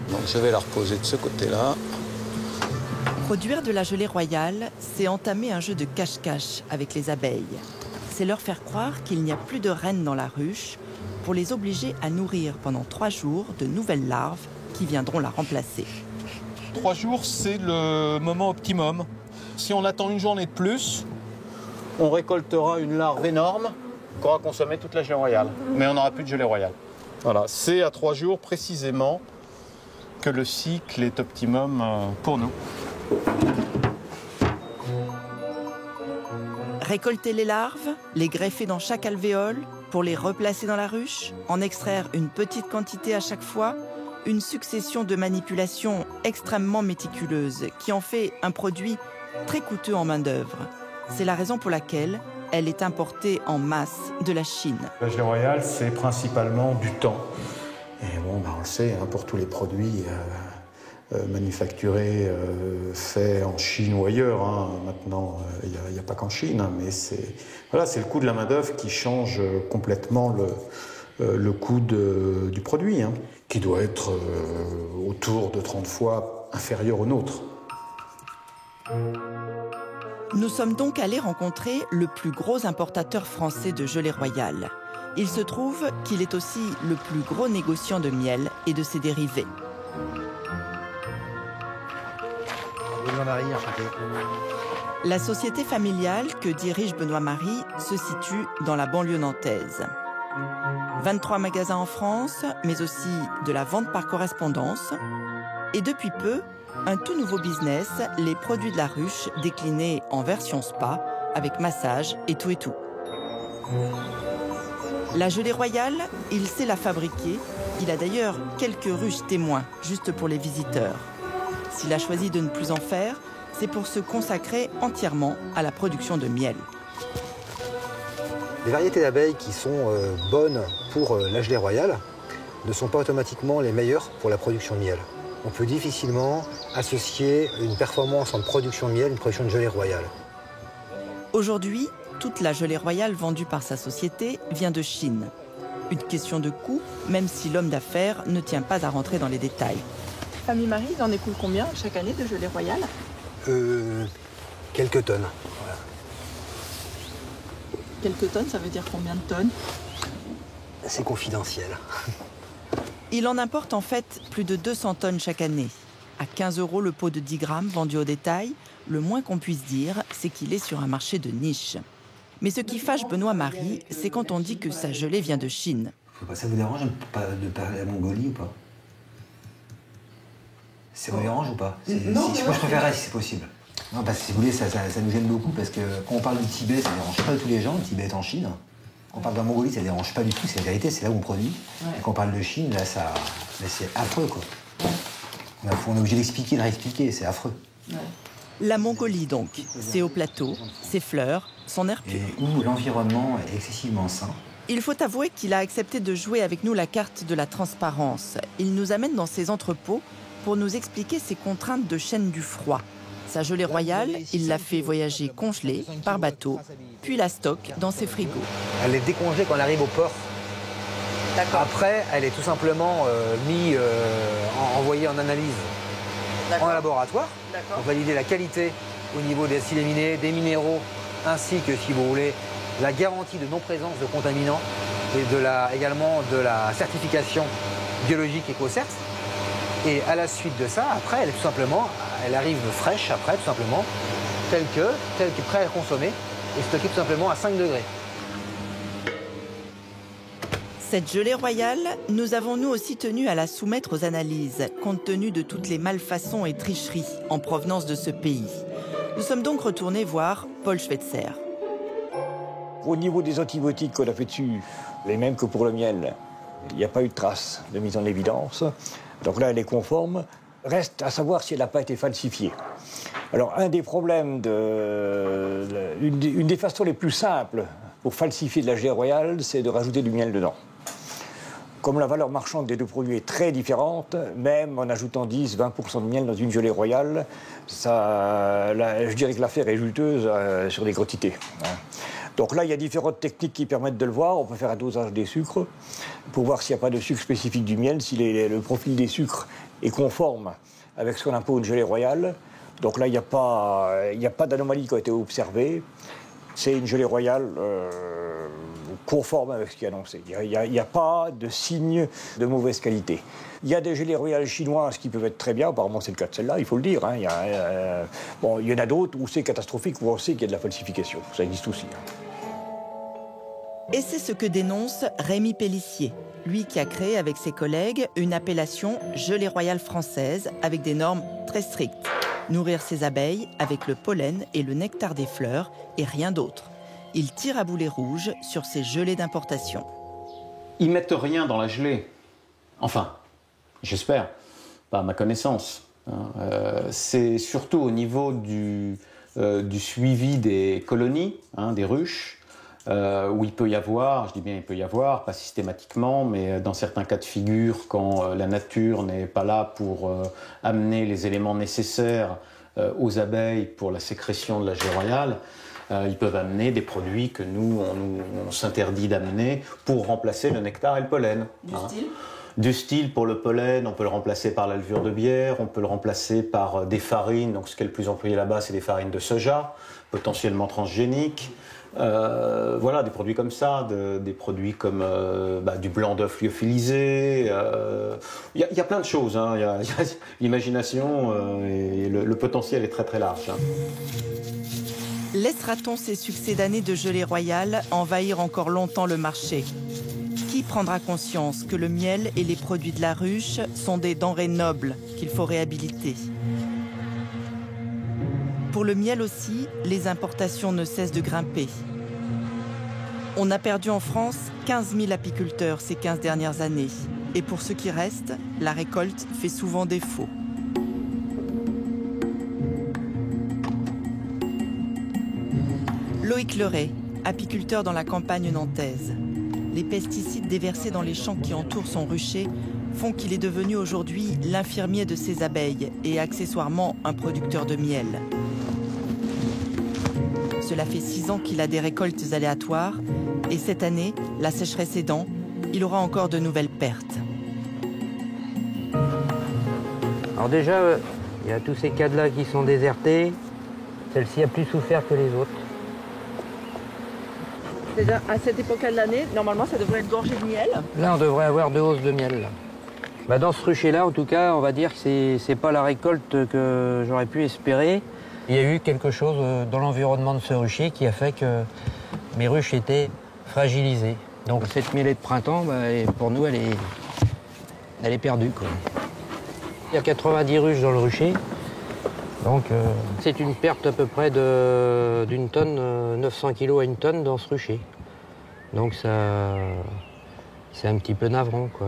Donc je vais la reposer de ce côté-là. Produire de la gelée royale, c'est entamer un jeu de cache-cache avec les abeilles. C'est leur faire croire qu'il n'y a plus de reines dans la ruche pour les obliger à nourrir pendant 3 jours de nouvelles larves qui viendront la remplacer. 3 jours, c'est le moment optimum. Si on attend une journée de plus, on récoltera une larve énorme qui aura consommé toute la gelée royale. Mais on n'aura plus de gelée royale. Voilà, c'est à 3 jours précisément que le cycle est optimum pour nous. Récolter les larves, les greffer dans chaque alvéole pour les replacer dans la ruche, en extraire une petite quantité à chaque fois, une succession de manipulations extrêmement méticuleuses qui en fait un produit très coûteux en main-d'œuvre. C'est la raison pour laquelle elle est importée en masse de la Chine. La gelée royale, c'est principalement du temps. Et bon, on le sait, pour tous les produits manufacturés, faits en Chine ou ailleurs. Maintenant, il n'y a pas qu'en Chine, mais c'est le coût de la main-d'œuvre qui change complètement le coût du produit, qui doit être autour de 30 fois inférieur au nôtre. Nous sommes donc allés rencontrer le plus gros importateur français de gelée royale. Il se trouve qu'il est aussi le plus gros négociant de miel et de ses dérivés. La société familiale que dirige Benoît-Marie se situe dans la banlieue nantaise. 23 magasins en France, mais aussi de la vente par correspondance. Et depuis peu, un tout nouveau business, les produits de la ruche déclinés en version spa, avec massage et tout et tout. La gelée royale, il sait la fabriquer. Il a d'ailleurs quelques ruches témoins, juste pour les visiteurs. S'il a choisi de ne plus en faire, c'est pour se consacrer entièrement à la production de miel. Les variétés d'abeilles qui sont bonnes pour la gelée royale ne sont pas automatiquement les meilleures pour la production de miel. On peut difficilement associer une performance en production de miel et une production de gelée royale. Aujourd'hui, toute la gelée royale vendue par sa société vient de Chine. Une question de coût, même si l'homme d'affaires ne tient pas à rentrer dans les détails. Famille Marie, il en écoule combien chaque année de gelée royale? Quelques tonnes. Voilà. Quelques tonnes, ça veut dire combien de tonnes? C'est confidentiel. Il en importe en fait plus de 200 tonnes chaque année. À 15 € le pot de 10 grammes vendu au détail, le moins qu'on puisse dire, c'est qu'il est sur un marché de niche. Mais ce qui fâche Benoît Marie, c'est quand on dit que sa gelée vient de Chine. Ça vous dérange de parler de la Mongolie ou pas? Ça vous dérange ou pas? Moi je préférerais si c'est possible. Non, parce que si vous voulez, ça nous gêne beaucoup parce que quand on parle du Tibet, ça ne dérange pas tous les gens. Le Tibet est en Chine. Quand on parle de la Mongolie, ça ne dérange pas du tout. C'est la vérité, c'est là où on produit. Ouais. Et quand on parle de Chine, là, c'est affreux, quoi. On est obligé d'expliquer, de réexpliquer, c'est affreux. Ouais. La Mongolie, donc, ses hauts plateaux, ses fleurs, son air pur. Et où l'environnement est excessivement sain. Il faut avouer qu'il a accepté de jouer avec nous la carte de la transparence. Il nous amène dans ses entrepôts pour nous expliquer ses contraintes de chaîne du froid. Sa gelée royale, il l'a fait voyager congelée par bateau, puis la stocke dans ses frigos. Elle est décongelée quand elle arrive au port. Après, elle est tout simplement envoyée en analyse en laboratoire pour valider la qualité au niveau des acides aminés, des minéraux, ainsi que, si vous voulez, la garantie de non-présence de contaminants et également de la certification biologique EcoCert. Et à la suite de ça, après, elle arrive fraîche, après, tout simplement, telle que prête à consommer et stockée tout simplement à 5 degrés. Cette gelée royale, nous avons nous aussi tenu à la soumettre aux analyses, compte tenu de toutes les malfaçons et tricheries en provenance de ce pays. Nous sommes donc retournés voir Paul Schweitzer. Au niveau des antibiotiques qu'on a fait dessus, les mêmes que pour le miel, il n'y a pas eu de trace de mise en évidence. Donc là, elle est conforme. Reste à savoir si elle n'a pas été falsifiée. Alors, un des problèmes, une des façons les plus simples pour falsifier de la gelée royale, c'est de rajouter du miel dedans. Comme la valeur marchande des deux produits est très différente, même en ajoutant 10-20% de miel dans une gelée royale, je dirais que l'affaire est juteuse sur des quantités. Donc là, il y a différentes techniques qui permettent de le voir. On peut faire un dosage des sucres pour voir s'il n'y a pas de sucre spécifique du miel, si le profil des sucres est conforme avec ce qu'on a pour une gelée royale. Donc là, il n'y a pas d'anomalie qui a été observée. C'est une gelée royale conforme avec ce qui est annoncé. Il n'y a pas de signe de mauvaise qualité. Il y a des gelées royales chinoises qui peuvent être très bien. Apparemment, c'est le cas de celle-là, il faut le dire. Il y en a d'autres où c'est catastrophique, où on sait qu'il y a de la falsification. Ça existe aussi. Et c'est ce que dénonce Rémi Pellissier, lui qui a créé avec ses collègues une appellation gelée royale française avec des normes très strictes. Nourrir ses abeilles avec le pollen et le nectar des fleurs et rien d'autre. Il tire à boulet rouge sur ces gelées d'importation. Ils mettent rien dans la gelée. Enfin, j'espère, pas à ma connaissance. C'est surtout au niveau du suivi des colonies, des ruches, où il peut y avoir, je dis bien il peut y avoir, pas systématiquement, mais dans certains cas de figure, quand la nature n'est pas là pour amener les éléments nécessaires aux abeilles pour la sécrétion de la gelée royale, ils peuvent amener des produits que nous, on s'interdit d'amener pour remplacer le nectar et le pollen. Du style ? Du style, pour le pollen, on peut le remplacer par la levure de bière, on peut le remplacer par des farines. Donc ce qui est le plus employé là-bas, c'est des farines de soja, potentiellement transgéniques. Voilà, des produits comme ça, des produits comme du blanc d'œuf lyophilisé. Il y a plein de choses. Il y a l'imagination et le potentiel est très très large. Laissera-t-on ces succès d'années de gelée royale envahir encore longtemps le marché ? Qui prendra conscience que le miel et les produits de la ruche sont des denrées nobles qu'il faut réhabiliter ? Pour le miel aussi, les importations ne cessent de grimper. On a perdu en France 15 000 apiculteurs ces 15 dernières années. Et pour ce qui reste, la récolte fait souvent défaut. Loïc Leray, apiculteur dans la campagne nantaise. Les pesticides déversés dans les champs qui entourent son rucher font qu'il est devenu aujourd'hui l'infirmier de ses abeilles et accessoirement un producteur de miel. Cela fait 6 ans qu'il a des récoltes aléatoires et cette année, la sécheresse aidant, il aura encore de nouvelles pertes. Alors déjà, il y a tous ces cadres-là qui sont désertés. Celle-ci a plus souffert que les autres. Déjà, à cette époque-là de l'année, normalement, ça devrait être gorgé de miel. Là, on devrait avoir de hausse de miel. Là. Bah, dans ce rucher-là, en tout cas, on va dire que c'est pas la récolte que j'aurais pu espérer. Il y a eu quelque chose dans l'environnement de ce rucher qui a fait que mes ruches étaient fragilisées. Donc cette mielée de printemps, bah, pour nous, elle est perdue, quoi. Il y a 90 ruches dans le rucher. Donc c'est une perte à peu près d'une tonne, 900 kg à une tonne dans ce rucher. Donc ça, c'est un petit peu navrant, quoi.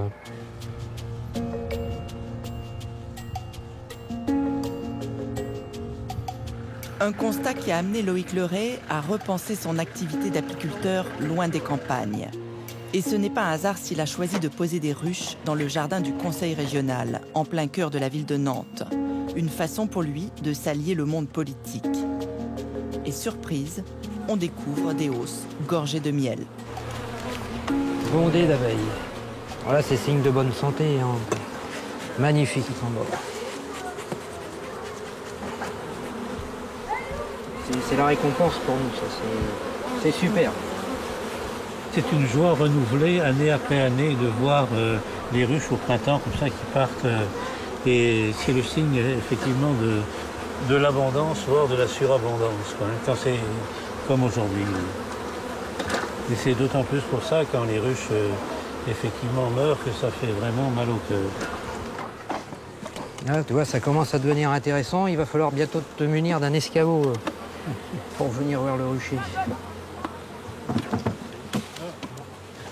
Un constat qui a amené Loïc Leray à repenser son activité d'apiculteur loin des campagnes. Et ce n'est pas un hasard s'il a choisi de poser des ruches dans le jardin du Conseil régional, en plein cœur de la ville de Nantes. Une façon pour lui de s'allier le monde politique. Et surprise, on découvre des hausses gorgées de miel. Bondées d'abeilles. Voilà, c'est signe de bonne santé. Hein. Magnifique, ils sont beaux. C'est la récompense pour nous, ça. C'est super. C'est une joie renouvelée année après année de voir les ruches au printemps comme ça qui partent. Et c'est le signe effectivement de l'abondance, voire de la surabondance, quoi, quand c'est comme aujourd'hui. Et c'est d'autant plus pour ça quand les ruches effectivement meurent que ça fait vraiment mal au cœur. Ah, tu vois, ça commence à devenir intéressant. Il va falloir bientôt te munir d'un escabeau pour venir voir le rucher.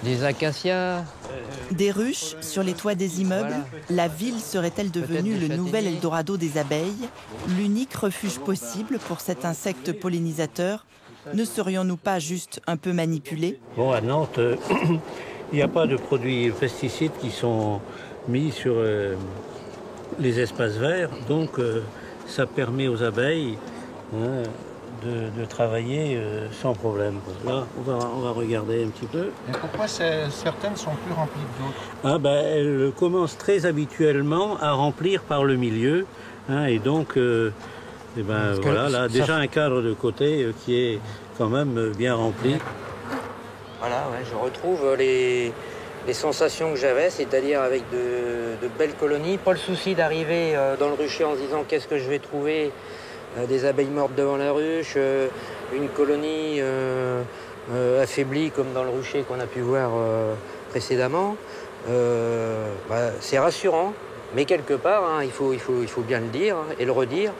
Des acacias. Des ruches sur les toits des immeubles, voilà. La ville serait-elle devenue le nouvel Eldorado des abeilles, l'unique refuge possible pour cet insecte pollinisateur? Ne serions-nous pas juste un peu manipulés? Bon, à Nantes, il n'y a pas de produits pesticides qui sont mis sur les espaces verts, donc ça permet aux abeilles de travailler sans problème. Là, on va regarder un petit peu. Et pourquoi certaines sont plus remplies que d'autres? Ah ben, elles commencent très habituellement à remplir par le milieu, hein, et donc voilà, là déjà un cadre de côté qui est quand même bien rempli. Voilà, ouais, je retrouve les sensations que j'avais, c'est-à-dire avec de belles colonies. Pas le souci d'arriver dans le rucher en se disant qu'est-ce que je vais trouver. Des abeilles mortes devant la ruche, une colonie affaiblie comme dans le rucher qu'on a pu voir précédemment. C'est rassurant, mais quelque part, hein, il faut bien le dire et le redire,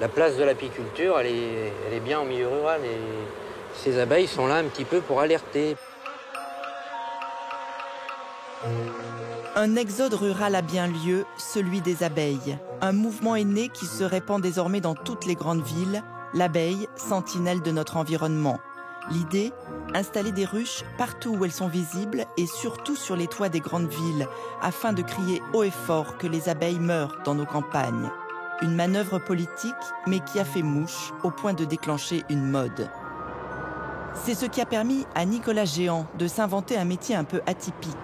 la place de l'apiculture, elle est bien en milieu rural et ces abeilles sont là un petit peu pour alerter. Un exode rural a bien lieu, celui des abeilles. Un mouvement est né qui se répand désormais dans toutes les grandes villes, l'abeille, sentinelle de notre environnement. L'idée, installer des ruches partout où elles sont visibles et surtout sur les toits des grandes villes, afin de crier haut et fort que les abeilles meurent dans nos campagnes. Une manœuvre politique, mais qui a fait mouche au point de déclencher une mode. C'est ce qui a permis à Nicolas Géant de s'inventer un métier un peu atypique.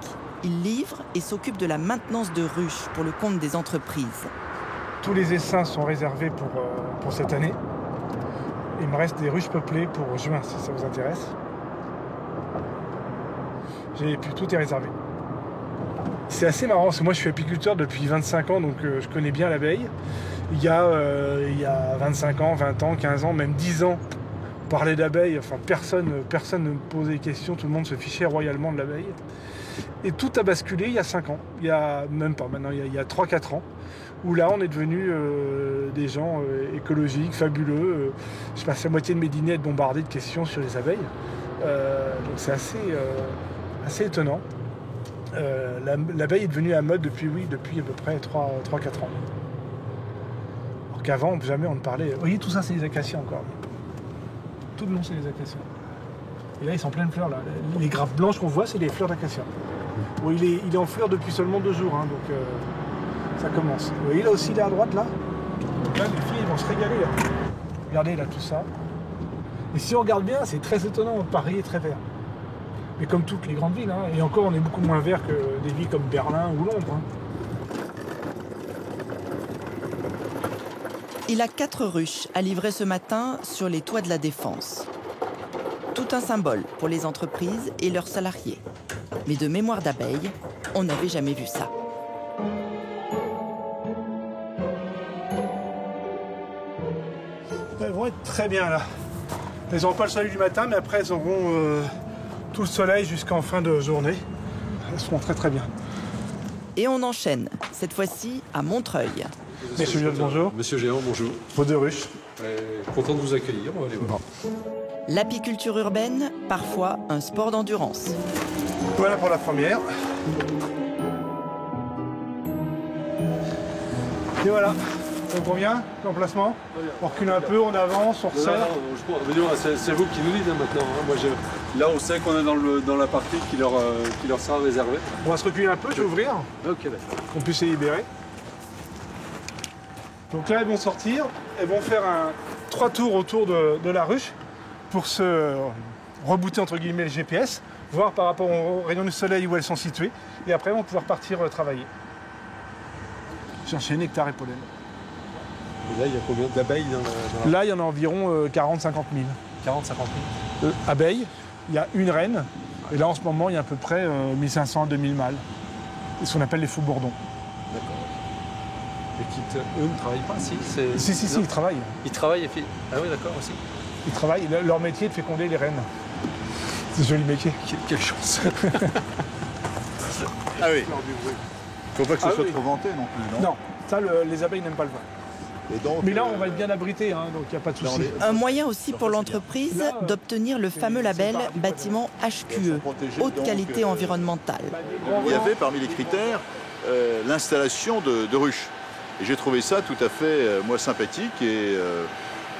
Il livre et s'occupe de la maintenance de ruches pour le compte des entreprises. Tous les essaims sont réservés pour cette année. Il me reste des ruches peuplées pour juin, si ça vous intéresse. Tout est réservé. C'est assez marrant, parce que moi je suis apiculteur depuis 25 ans, donc je connais bien l'abeille. Il y a 25 ans, 20 ans, 15 ans, même 10 ans, on parlait d'abeilles, enfin personne ne me posait des questions, tout le monde se fichait royalement de l'abeille. Et tout a basculé il y a 5 ans, il y a même pas maintenant, il y a 3-4 ans, où là on est devenus des gens écologiques, fabuleux. Je passe la moitié de mes dîners à être bombardé de questions sur les abeilles. Donc c'est assez étonnant. L'abeille est devenue à mode depuis à peu près 3-4 ans. Alors qu'avant, jamais on ne parlait... Vous voyez, tout ça c'est les acacias encore. Tout le long c'est les acacias. Et là ils sont en pleine fleurs. Là. Les grappes blanches qu'on voit, c'est les fleurs d'acacia. Bon, il est en fleurs depuis seulement 2 jours, hein, donc ça commence. Vous voyez là aussi, là à droite, là. Donc là, les filles vont se régaler là. Regardez là tout ça. Et si on regarde bien, c'est très étonnant, Paris est très vert. mais comme toutes les grandes villes. Et encore, on est beaucoup moins vert que des villes comme Berlin ou Londres. Il a 4 ruches à livrer ce matin sur les toits de la Défense. Tout un symbole pour les entreprises et leurs salariés. Mais de mémoire d'abeilles, on n'avait jamais vu ça. Elles vont être très bien là. Elles n'auront pas le soleil du matin, mais après elles auront tout le soleil jusqu'en fin de journée. Elles seront très très bien. Et on enchaîne, cette fois-ci à Montreuil. Monsieur Viol, bonjour. Monsieur Géant, bonjour. Vos 2 ruches. Content de vous accueillir, on va aller voir. L'apiculture urbaine, parfois un sport d'endurance. Voilà pour la première. Et voilà. Ça vous convient, l'emplacement? On recule un peu, on avance, on resserre. C'est vous qui nous dites maintenant. Moi, là, on sait qu'on est dans la partie qui leur sera réservée. On va se reculer un peu, je vais ouvrir. Ok, d'accord. Qu'on puisse les libérer. Donc là, elles vont sortir, elles vont faire 3 tours autour de la ruche pour se rebooter entre guillemets le GPS, voir par rapport aux rayons du soleil où elles sont situées, et après, elles vont pouvoir partir travailler. Chercher nectar et pollen. Et là, il y a combien d'abeilles dans la... Là, il y en a environ 40-50 000. 40-50 000 abeilles, il y a une reine, et là, en ce moment, il y a à peu près 1500 à 2000 mâles. C'est ce qu'on appelle les faux bourdons. D'accord. Et eux ne travaillent pas, si ils travaillent. Ils travaillent et puis... Ah oui, d'accord, aussi. Ils travaillent, leur métier est de féconder les reines. C'est un joli métier. Quelle chance. Ah oui. Il ne faut pas que ce soit trop vanté non plus, non? Non, ça, les abeilles n'aiment pas le vent. Mais là, on va être bien abrité, donc il n'y a pas de souci. Un moyen aussi pour l'entreprise d'obtenir le fameux label bâtiment HQE, haute qualité environnementale. Il y avait parmi les critères l'installation de ruches. Et j'ai trouvé ça tout à fait, sympathique et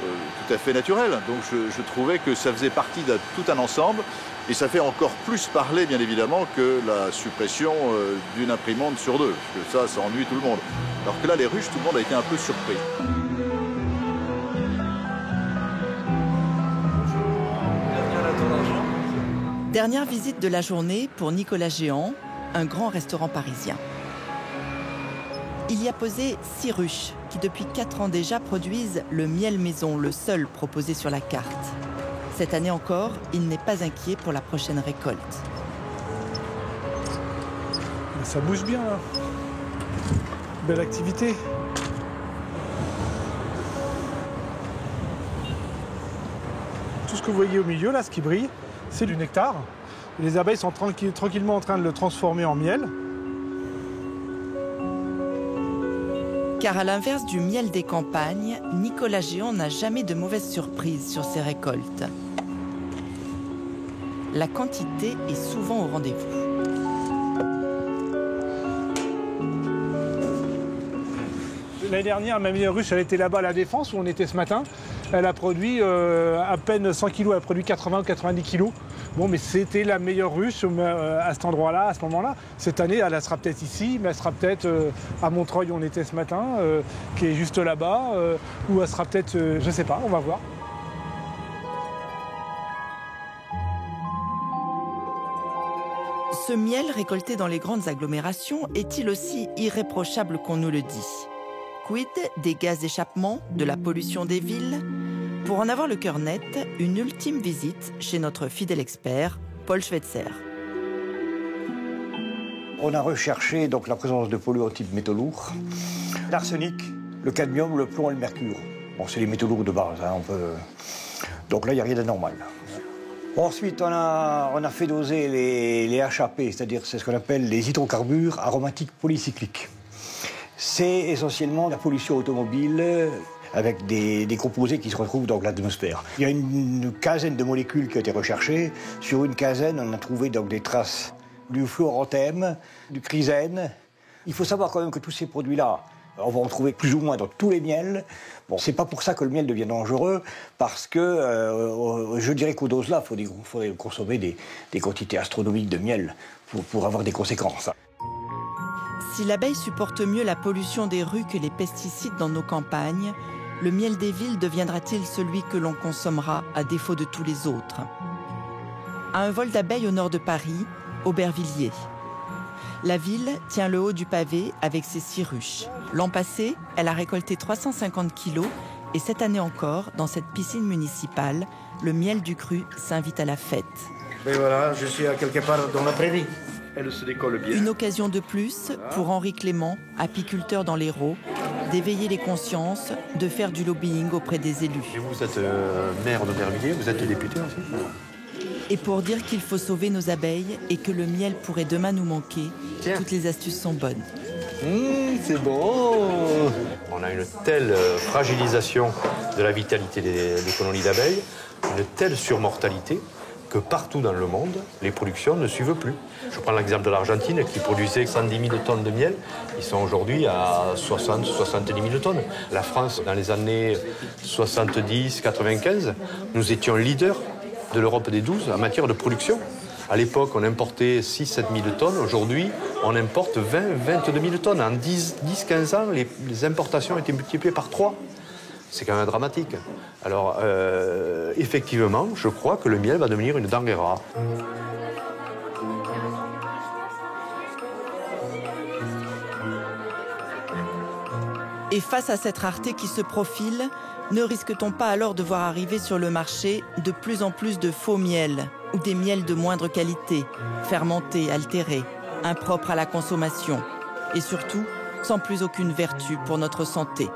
tout à fait naturel. Donc je trouvais que ça faisait partie de tout un ensemble. Et ça fait encore plus parler, bien évidemment, que la suppression d'une imprimante sur 2. Parce que ça ennuie tout le monde. Alors que là, les ruches, tout le monde a été un peu surpris. Dernière visite de la journée pour Nicolas Géant, un grand restaurant parisien. Il y a posé 6 ruches qui, depuis 4 ans déjà, produisent le miel maison, le seul proposé sur la carte. Cette année encore, il n'est pas inquiet pour la prochaine récolte. Ça bouge bien, là. Belle activité. Tout ce que vous voyez au milieu, là, ce qui brille, c'est du nectar. Et les abeilles sont tranquillement en train de le transformer en miel. Car à l'inverse du miel des campagnes, Nicolas Géant n'a jamais de mauvaises surprises sur ses récoltes. La quantité est souvent au rendez-vous. L'année dernière, ma meilleure ruche, elle était là-bas à la Défense, où on était ce matin. Elle a produit à peine 100 kilos, elle a produit 80 ou 90 kilos. Bon, mais c'était la meilleure ruche à cet endroit-là, à ce moment-là. Cette année, elle sera peut-être ici, mais elle sera peut-être à Montreuil, où on était ce matin, qui est juste là-bas, ou elle sera peut-être, je ne sais pas, on va voir. Ce miel récolté dans les grandes agglomérations est-il aussi irréprochable qu'on nous le dit? Quid des gaz d'échappement, de la pollution des villes? Pour en avoir le cœur net, une ultime visite chez notre fidèle expert, Paul Schweitzer. On a recherché donc la présence de polluants type métaux lourds, l'arsenic, le cadmium, le plomb et le mercure. Bon, c'est les métaux lourds de base, hein, donc là, il n'y a rien d'anormal. Ensuite, on a fait doser les HAP, c'est-à-dire c'est ce qu'on appelle les hydrocarbures aromatiques polycycliques. C'est essentiellement la pollution automobile avec des composés qui se retrouvent dans l'atmosphère. Il y a une quinzaine de molécules qui ont été recherchées. Sur une quinzaine, on a trouvé donc des traces du fluoranthème, du chrysène. Il faut savoir quand même que tous ces produits-là, on va en trouver plus ou moins dans tous les miels. Bon, c'est pas pour ça que le miel devient dangereux, parce que je dirais qu'aux doses là, il faudrait consommer des quantités astronomiques de miel pour avoir des conséquences. Si l'abeille supporte mieux la pollution des rues que les pesticides dans nos campagnes, le miel des villes deviendra-t-il celui que l'on consommera à défaut de tous les autres? à un vol d'abeilles au nord de Paris, Aubervilliers. La ville tient le haut du pavé avec ses 6 ruches. L'an passé, elle a récolté 350 kilos et cette année encore, dans cette piscine municipale, le miel du cru s'invite à la fête. Et voilà, je suis à quelque part dans la prairie. Elle se décolle bien. Une occasion de plus pour Henri Clément, apiculteur dans l'Hérault, d'éveiller les consciences, de faire du lobbying auprès des élus. Et vous êtes maire d'Aubervilliers, vous êtes député aussi ? Et pour dire qu'il faut sauver nos abeilles et que le miel pourrait demain nous manquer, toutes les astuces sont bonnes. C'est bon. On a une telle fragilisation de la vitalité des colonies d'abeilles, une telle surmortalité, que partout dans le monde, les productions ne suivent plus. Je prends l'exemple de l'Argentine qui produisait 110 000 tonnes de miel. Ils sont aujourd'hui à 70 000 tonnes. La France, dans les années 70-95, nous étions leaders de l'Europe des 12 en matière de production. À l'époque, on importait 6-7 000 tonnes. Aujourd'hui, on importe 20-22 000 tonnes. En 10-15 ans, les importations ont été multipliées par 3. C'est quand même dramatique. Alors, effectivement, je crois que le miel va devenir une denrée rare. Et face à cette rareté qui se profile, ne risque-t-on pas alors de voir arriver sur le marché de plus en plus de faux miels ou des miels de moindre qualité, fermentés, altérés, impropres à la consommation et surtout sans plus aucune vertu pour notre santé ?